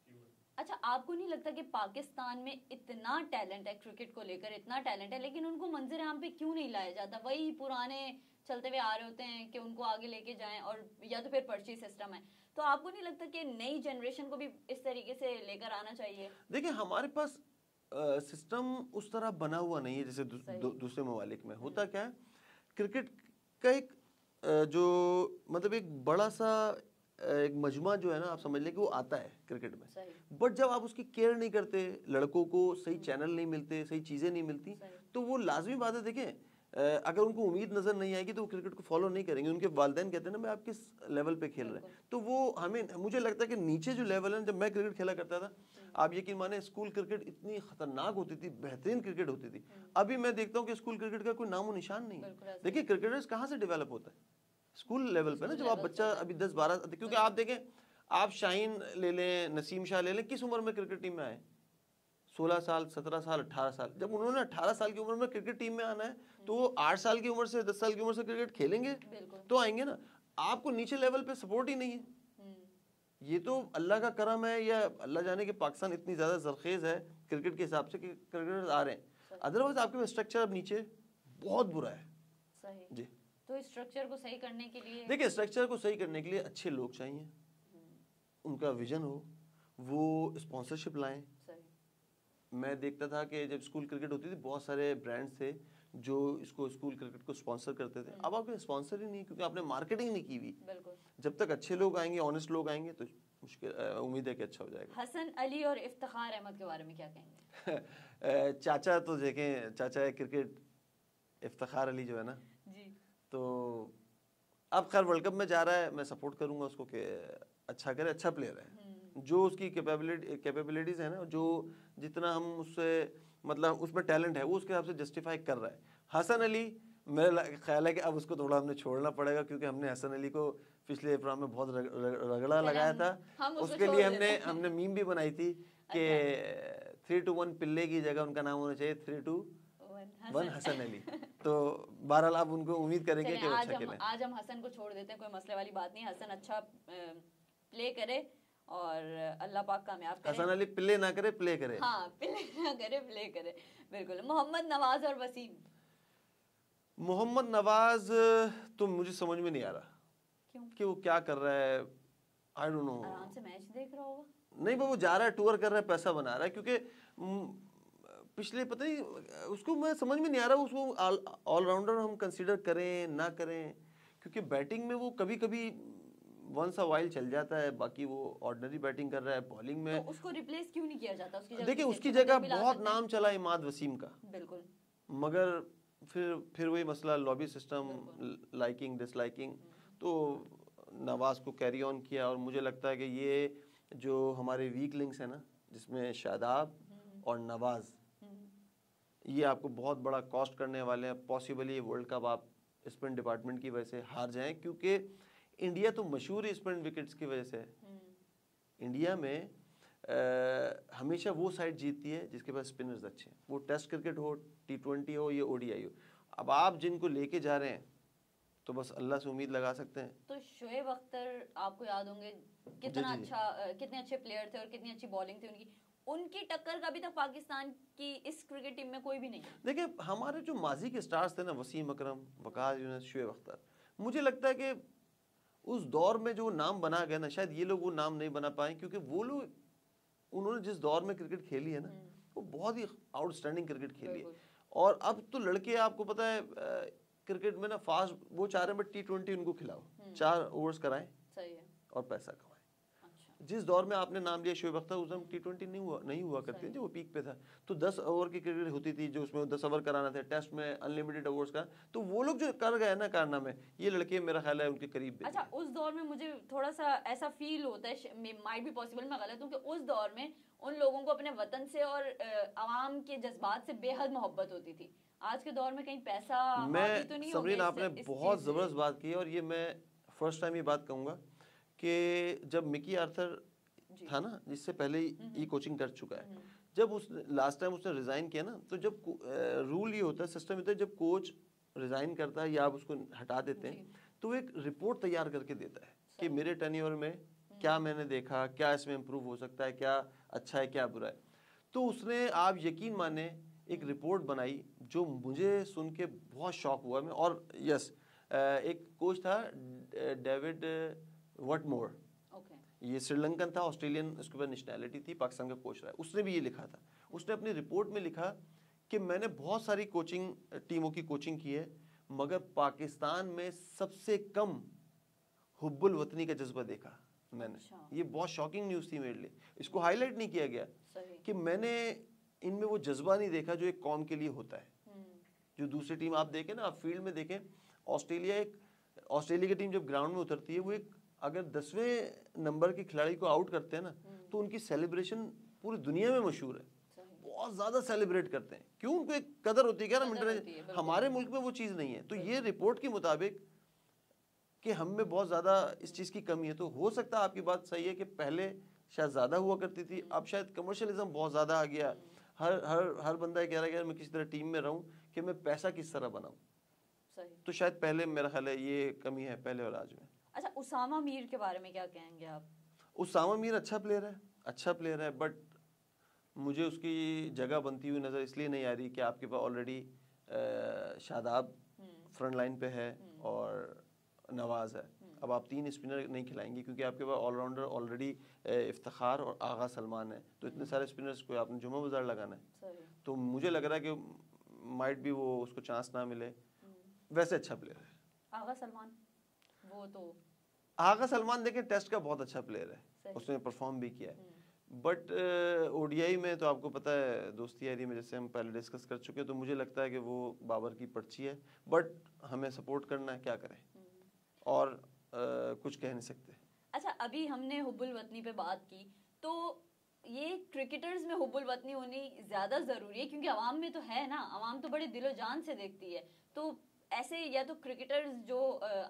अच्छा, आपको नहीं लगता कि पाकिस्तान में इतना टैलेंट है क्रिकेट को लेकर, इतना टैलेंट है, लेकिन उनको मंजिल आम पे क्यों नहीं लाया जाता? वही पुराने चलते हुए आ रहे होते हैं कि उनको आगे लेके जाएं, और या तो फिर पर्ची सिस्टम है। तो आपको नहीं लगता कि नई जनरेशन को भी इस तरीके से लेकर आना चाहिए? देखिए, हमारे पास सिस्टम उस तरह बना हुआ नहीं है जैसे दूसरे ममालिक में होता। क्या है, क्रिकेट का एक जो मतलब एक बड़ा सा एक मजमा जो है ना, आप समझ लें कि वो आता है क्रिकेट में, बट जब आप उसकी केयर नहीं करते, लड़कों को सही चैनल नहीं मिलते, सही चीज़ें नहीं मिलती, तो वो लाजमी बात है। देखें, अगर उनको उम्मीद नज़र नहीं आएगी तो वो क्रिकेट को फॉलो नहीं करेंगे। उनके वालिदैन कहते हैं ना, मैं आप किस लेवल पे खेल रहे हैं, तो वो हमें, मुझे लगता है कि नीचे जो लेवल है, जब मैं क्रिकेट खेला करता था, आप यकीन माने स्कूल क्रिकेट इतनी खतरनाक होती थी, बेहतरीन क्रिकेट होती थी। अभी मैं देखता हूँ कि स्कूल क्रिकेट का कोई नामो निशान नहीं है। देखिए, क्रिकेटर्स कहाँ से डेवलप होता है? स्कूल लेवल पे ना, जब आप बच्चा अभी 10-12, क्योंकि आप देखें, आप शाहीन ले लें, नसीम शाह ले लें, किस उम्र में क्रिकेट टीम में आए? 16 साल, 17 साल, 18 साल। जब उन्होंने 18 साल की उम्र में क्रिकेट टीम में आना है, तो वो 8 साल की उम्र से, 10 साल की उम्र से क्रिकेट खेलेंगे तो आएंगे ना। आपको नीचे लेवल पे सपोर्ट ही नहीं है, ये तो अल्लाह का करम है, या अल्लाह जाने कि पाकिस्तान इतनी ज़्यादा जरखेज़ है क्रिकेट के हिसाब से कि क्रिकेटर्स आ रहे हैं, अदरवाइज आपके पास स्ट्रक्चर अब नीचे बहुत बुरा है। सही जी। तो इस स्ट्रक्चर को सही करने के लिए, देखिए स्ट्रक्चर को सही करने के लिए अच्छे लोग चाहिए, उनका विजन हो, वो स्पॉन्सरशिप लाएं। मैं देखता था कि जब स्कूल क्रिकेट होती थी बहुत सारे ब्रांड्स थे जो इसको स्कूल क्रिकेट को स्पॉन्सर करते थे। अब आपके स्पॉन्सर ही नहीं, क्योंकि आपने मार्केटिंग नहीं की हुई। जब तक अच्छे लोग आएंगे, ऑनेस्ट लोग आएंगे, तो मुश्किल उम्मीद है कि अच्छा हो जाएगा। हसन अली और इफ्तिखार अहमद के बारे में क्या कहेंगे? चाचा तो देखें, चाचा है क्रिकेट, इफ्तिखार अली जो है ना जी, तो अब खैर वर्ल्ड कप में जा रहा है, मैं सपोर्ट करूंगा उसको कि अच्छा करे, अच्छा प्लेयर है, जो उसकी कैपेबिलिटीज है ना, जो जितना हम उससे मतलब उसमें टैलेंट है वो उसके हिसाब से जस्टिफाई कर रहा है। हसन अली मेरा ख्याल है कि अब उसको थोड़ा हमने छोड़ना पड़ेगा, क्योंकि हमने हसन अली को पिछले प्रोग्राम में बहुत रगड़ा लगाया था। उसके लिए हमने मीम भी बनाई थी कि 3-1 पिल्ले की जगह उनका नाम होना चाहिए 3-1 हसन अली। तो बहरहाल आप उनको उम्मीद करेंगे कि अच्छा खेलें। आज हम हसन को छोड़ देते हैं, कोई मसले वाली बात नहीं। हसन अच्छा प्ले करे और अल्लाह पाक कामयाब करे। हसन अली प्ले ना करे, प्ले करे। हाँ, प्ले ना करे, प्ले करे, बिल्कुल। मोहम्मद नवाज और वसीम। मोहम्मद नवाज तो मुझे समझ में नहीं आ रहा क्यों कि वो क्या कर रहा है। आई डोंट नो, आराम से मैच देख रहा होगा। नहीं, वो जा रहा है, टूर कर रहा है, पैसा बना रहा है। क्योंकि पिछले पता नहीं उसको मैं समझ में नहीं आ रहा उसको ऑलराउंडर हम कंसीडर करें ना करें, क्योंकि बैटिंग में वो कभी कभी वंस अ वाइल चल जाता है, बाकी वो ऑर्डिनरी बैटिंग कर रहा है। बॉलिंग में तो उसको रिप्लेस क्यों नहीं किया जाता? उसकी जगह देखिए उसकी जगह बहुत नाम चला इमाद वसीम का, बिल्कुल, मगर फिर वही मसला, लॉबी सिस्टम, लाइकिंग डिसलाइकिंग, तो नवाज को कैरी ऑन किया। और मुझे लगता है कि ये जो हमारे वीक लिंक्स है ना, जिसमें शादाब और नवाज, ये आपको बहुत बड़ा कॉस्ट करने वाले हैं। पॉसिबली वर्ल्ड कप आप स्पिन डिपार्टमेंट की वजह से हार जाएं, क्योंकि इंडिया तो मशहूर है स्पिन विकेट्स की वजह से। इंडिया में हमेशा वो साइड जीतती है जिसके पास स्पिनर्स अच्छे हैं, वो टेस्ट क्रिकेट हो, T20 हो, या ODI हो। अब आप जिनको लेके जा रहे हैं तो बस अल्लाह से उम्मीद लगा सकते हैं। तो शोएब अख्तर आपको याद होंगे कितने अच्छे प्लेयर थे और कितनी अच्छी बॉलिंग थी उनकी टक्कर का अभी तक पाकिस्तान की इस क्रिकेट टीम में कोई भी नहीं है। देखिए हमारे जो माजी के स्टार्स थे ना, वसीम अकरम, वकास यूनुस, शोएब अख्तर, मुझे लगता है कि उस दौर में जो नाम बना गया ना, शायद ये लोग वो नाम नहीं बना पाए, क्योंकि वो लोग उन्होंने जिस दौर में क्रिकेट खेली है ना, वो बहुत ही आउटस्टैंडिंग क्रिकेट खेली है। और अब तो लड़के, आपको पता है क्रिकेट में ना फास्ट वो चाह रहे हैं, बट T20 उनको खिलाओ, 4 ओवर्स कराएं और पैसा कमाएं। जिस दौर में आपने नाम लिया शोएब अख्तर, उस समय T20 नहीं हुआ करती जो वो पीक पे था, तो 10 ओवर की क्रिकेट होती थी जो उसमें 10 ओवर कराना था, टेस्ट में अनलिमिटेड ओवर्स का। तो वो लोग जो कर गए ना कारनामे, ये लड़के मेरा ख्याल है उनके करीब। अच्छा, उस दौर में मुझे थोड़ा सा ऐसा फील होता है, माइट बी पॉसिबल मैं गलत हूँ, कि उस दौर में उन लोगों को अपने वतन से और आवाम के जज्बात से बेहद मोहब्बत होती थी। आज के दौर में कहीं पैसा हावी तो नहीं हो गया। समरीन, आपने बहुत जबरदस्त बात की, और ये मैं फर्स्ट टाइम ये बात कहूँगा कि जब मिकी आर्थर था ना, जिससे पहले ही कोचिंग कर चुका है, जब उस लास्ट टाइम उसने रिजाइन किया ना, तो जब रूल ये होता है, सिस्टम होता है, जब कोच रिजाइन करता है या आप उसको हटा देते हैं, तो एक रिपोर्ट तैयार करके देता है कि मेरे टेन्योर में क्या मैंने देखा, क्या इसमें इम्प्रूव हो सकता है, क्या अच्छा है, क्या बुरा है। तो उसने, आप यकीन माने, एक रिपोर्ट बनाई जो मुझे सुन के बहुत शॉक हुआ मैं। और यस, एक कोच था डेविड वटमोर, ये श्रीलंकन था, ऑस्ट्रेलियन, उसके बाद नेशनैलिटी थी, पाकिस्तान का कोच रहा है। उसने भी ये लिखा था, उसने अपनी रिपोर्ट में लिखा कि मैंने बहुत सारी कोचिंग टीमों की कोचिंग की है, मगर पाकिस्तान में सबसे कम हुब्बुल वतनी का जज्बा देखा मैंने। ये बहुत शॉकिंग न्यूज़ थी मेरे लिए, इसको हाईलाइट नहीं किया गया कि मैंने इनमें वो जज्बा नहीं देखा जो एक कौम के लिए होता है। जो दूसरी टीम आप देखें ना, आप फील्ड में देखें, ऑस्ट्रेलिया की टीम जब ग्राउंड में उतरती है, वो एक अगर 10वें नंबर के खिलाड़ी को आउट करते हैं ना, तो उनकी सेलिब्रेशन पूरी दुनिया में मशहूर है, बहुत ज़्यादा सेलिब्रेट करते हैं। क्यों? उनको एक कदर होती है क्या ना, हमारे मुल्क में वो चीज़ नहीं है। तो ये रिपोर्ट के मुताबिक कि हम में बहुत ज़्यादा इस चीज़ की कमी है। तो हो सकता है आपकी बात सही है कि पहले शायद ज़्यादा हुआ करती थी, अब शायद कमर्शियलिज्म बहुत ज़्यादा आ गया। हर बंदा कह रहा है कि मैं किसी तरह टीम में रहूं, कि मैं पैसा किस तरह बनाऊं। तो शायद पहले, मेरा ख्याल है ये कमी है पहले और आज में। अच्छा, उसामा मीर के बारे में क्या कहेंगे आप? उसामा मीर अच्छा प्लेयर है, बट मुझे उसकी जगह बनती हुई नज़र इसलिए नहीं आ रही कि आपके पास ऑलरेडी शादाब फ्रंट लाइन पे है और नवाज़ है। अब आप 3 स्पिनर नहीं खिलाएंगी क्योंकि आपके पास ऑलराउंडर ऑलरेडी इफ्तिखार और आगा सलमान है, तो इतने सारे स्पिनर्स को आपने जुम्मा बाजार लगाना है। तो मुझे लग रहा है कि माइट भी वो उसको चांस ना मिले। वैसे अच्छा प्लेयर है आगा सलमान, वो तो आगा सलमान देखें टेस्ट का बहुत अच्छा प्लेयर है, उसने परफॉर्म भी किया है, बट ओडीआई में तो आपको पता है दोस्ती यारी में जैसे हम पहले डिस्कस कर चुके हैं, तो मुझे लगता है कि वो बाबर की पर्ची है, बट हमें सपोर्ट करना है, क्या करें और कुछ कह नहीं सकते। अच्छा, अभी हमने हुब्बुल वतनी पे बात की, तो ये क्रिकेटर्स में हुब्बुल वतनी होनी ज़्यादा ज़रूरी है क्योंकि आवाम में तो है ना, आवाम तो बड़े दिलो जान से देखती है। तो ऐसे या तो क्रिकेटर्स जो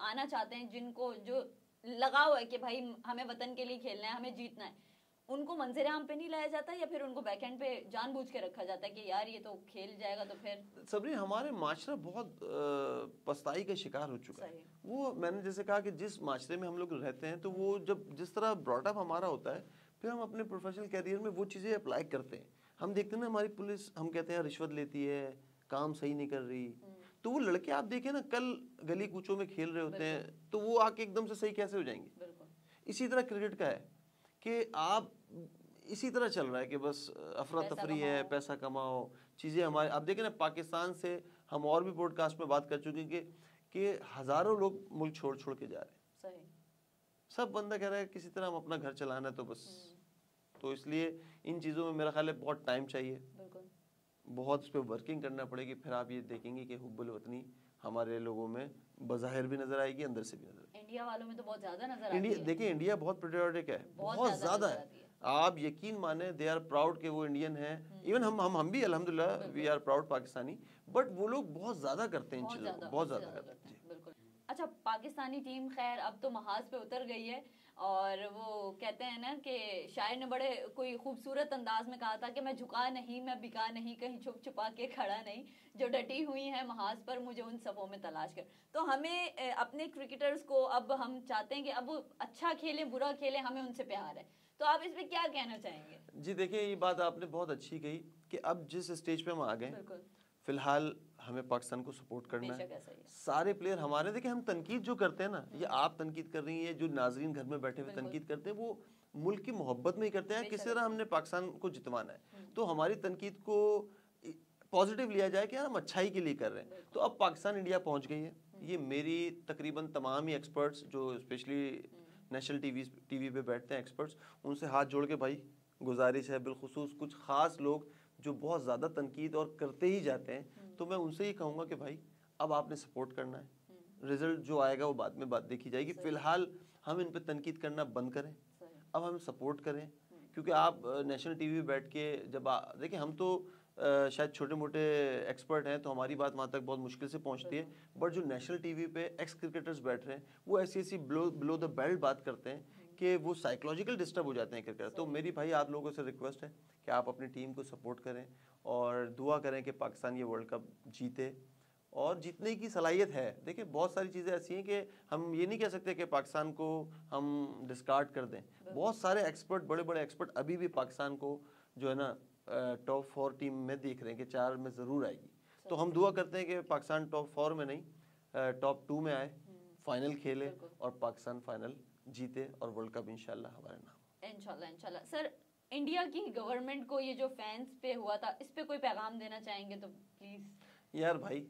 आना चाहते हैं, जिनको जो लगाव है कि भाई हमें वतन के लिए खेलना है, हमें जीतना है, उनको मंजर आम पे नहीं लाया जाता या फिर उनको बैकएंड पे जानबूझ के रखा जाता है कि यार ये तो खेल जाएगा तो फिर। सबरी हमारे माशरा बहुत पछताई का शिकार हो चुका है। वो मैंने जैसे कहा कि जिस माशरे में हम लोग रहते हैं, तो वो जब जिस तरह ब्रॉटअप हमारा होता है, फिर हम अपने प्रोफेशनल कैरियर में वो चीज़ें अप्लाई करते हैं। हम देखते हैं ना हमारी पुलिस, हम कहते हैं रिश्वत लेती है, काम सही नहीं कर रही, तो वो लड़के आप देखें ना कल गली कूचों में खेल रहे होते हैं, तो वो आके एकदम से सही कैसे हो जाएंगे। इसी तरह क्रिकेट का है कि आप इसी तरह चल रहा है कि बस अफरा तफरी है, पैसा कमाओ, चीज़ें हमारे। आप देखें ना पाकिस्तान से हम और भी पॉडकास्ट में बात कर चुके हैं कि हज़ारों लोग मुल्क छोड़ छोड़ के जा रहे हैं। सब बंदा कह रहा है किसी तरह हम अपना घर चलाना है, तो बस तो इसलिए इन चीज़ों में मेरा ख्याल है बहुत टाइम चाहिए, बहुत उस पर वर्किंग करना पड़ेगी। फिर आप ये देखेंगे कि हुब्बुल वतनी हमारे लोगों में बज़ाहिर भी नजर आएगी, अंदर से भी नजर आएगी। इंडिया वालों में तो बहुत ज्यादा नजर आती है। देखिए इंडिया बहुत पेट्रियोटिक है, बहुत ज्यादा है। आप यकीन माने दे आर प्राउड कि वो इंडियन है। इवन हम भी अल्हम्दुलिल्लाह we are proud Pakistani, but वो लोग बहुत ज्यादा करते हैं इन चीजों को, बहुत ज्यादा करते हैं। बिल्कुल। अच्छा, पाकिस्तानी टीम खैर अब तो महाज पे उतर गई है, और वो कहते हैं ना कि शायर ने बड़े कोई खूबसूरत अंदाज में कहा था कि मैं झुका नहीं, मैं बिका नहीं, कहीं छुप छुपा के खड़ा नहीं, जो डटी हुई है महाज पर मुझे उन सफ़ों में तलाश कर। तो हमें अपने क्रिकेटर्स को अब हम चाहते हैं कि अब वो अच्छा खेले बुरा खेले, हमें उनसे प्यार है, तो आप इस पर क्या कहना चाहेंगे? जी देखिए, ये बात आपने बहुत अच्छी कही कि अब जिस स्टेज पे हम आ गए, फिलहाल हमें पाकिस्तान को सपोर्ट करना है। सारे प्लेयर हमारे, देखिए हम तनकीद जो करते हैं ना, ये आप तनकीद कर रही हैं, जो नाजरीन घर में बैठे हुए तनकीद करते हैं, वो मुल्क की मोहब्बत में ही करते हैं, किस तरह हमने पाकिस्तान को जितवाना है। तो हमारी तनकीद को पॉजिटिव लिया जाए कि यार हम अच्छाई के लिए कर रहे हैं। तो अब पाकिस्तान इंडिया पहुंच गई है, ये मेरी तकरीबन तमाम ही एक्सपर्ट्स जो स्पेशली नेशनल टीवी पे बैठते हैं एक्सपर्ट्स, उनसे हाथ जोड़ के भाई गुजारिश है, बिलखुसूस कुछ ख़ास लोग जो बहुत ज़्यादा तनकीद और करते ही जाते हैं, तो मैं उनसे ही कहूँगा कि भाई अब आपने सपोर्ट करना है, रिजल्ट जो आएगा वो बाद में बात देखी जाएगी। फ़िलहाल हम इन पे तनकीद करना बंद करें, अब हम सपोर्ट करें, क्योंकि आप नेशनल टीवी पे बैठ के जब देखिए हम तो शायद छोटे मोटे एक्सपर्ट हैं, तो हमारी बात वहाँ तक बहुत मुश्किल से पहुँचती है, बट जो नेशनल टीवी पे एक्स क्रिकेटर्स बैठ रहे हैं, वो ऐसी ऐसी बिलो द बेल्ट बात करते हैं कि वो साइकोलॉजिकल डिस्टर्ब हो जाते हैं क्रिकेटर। तो मेरी भाई आप लोगों से रिक्वेस्ट है कि आप अपनी टीम को सपोर्ट करें और दुआ करें कि पाकिस्तान ये वर्ल्ड कप जीते, और जीतने की सलाहियत है। देखिए बहुत सारी चीज़ें ऐसी हैं कि हम ये नहीं कह सकते कि पाकिस्तान को हम डिस्कार्ड कर दें। बहुत सारे एक्सपर्ट, बड़े बड़े एक्सपर्ट अभी भी पाकिस्तान को जो है ना टॉप 4 टीम में देख रहे हैं कि 4 में ज़रूर आएगी। तो हम दुआ करते हैं कि पाकिस्तान टॉप 4 में नहीं टॉप 2 में आए, फाइनल खेले और पाकिस्तान फाइनल जीते और वर्ल्ड कप इंशाल्लाह हमारे नाम। इंशाल्लाह। सर, इंडिया की गवर्नमेंट को ये जो फैंस पे हुआ था, इस पे कोई पैगाम देना चाहेंगे तो प्लीज़। यार भाई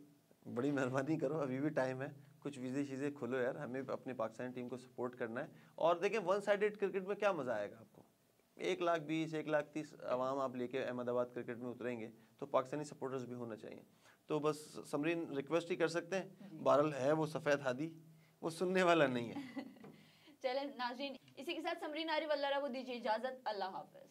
बड़ी मेहरबानी करो, अभी भी टाइम है, कुछ वीज़े चीज़ें खोलो यार, हमें अपनी पाकिस्तानी टीम को सपोर्ट करना है। और देखें वन साइडेड क्रिकेट में क्या मज़ा आएगा आपको, 1,20,000 1,30,000 आवाम आप लेके अहमदाबाद क्रिकेट में उतरेंगे, तो पाकिस्तानी सपोर्टर्स भी होना चाहिए। तो बस समरीन रिक्वेस्ट ही कर सकते हैं, बहरहाल है वो सफ़ेद हादी, वो सुनने वाला नहीं है। चलें नाज़रीन, इसी के साथ समरीन आरिफ अल्लाह को दीजिए इजाज़त, अल्लाह हाफ़िज़।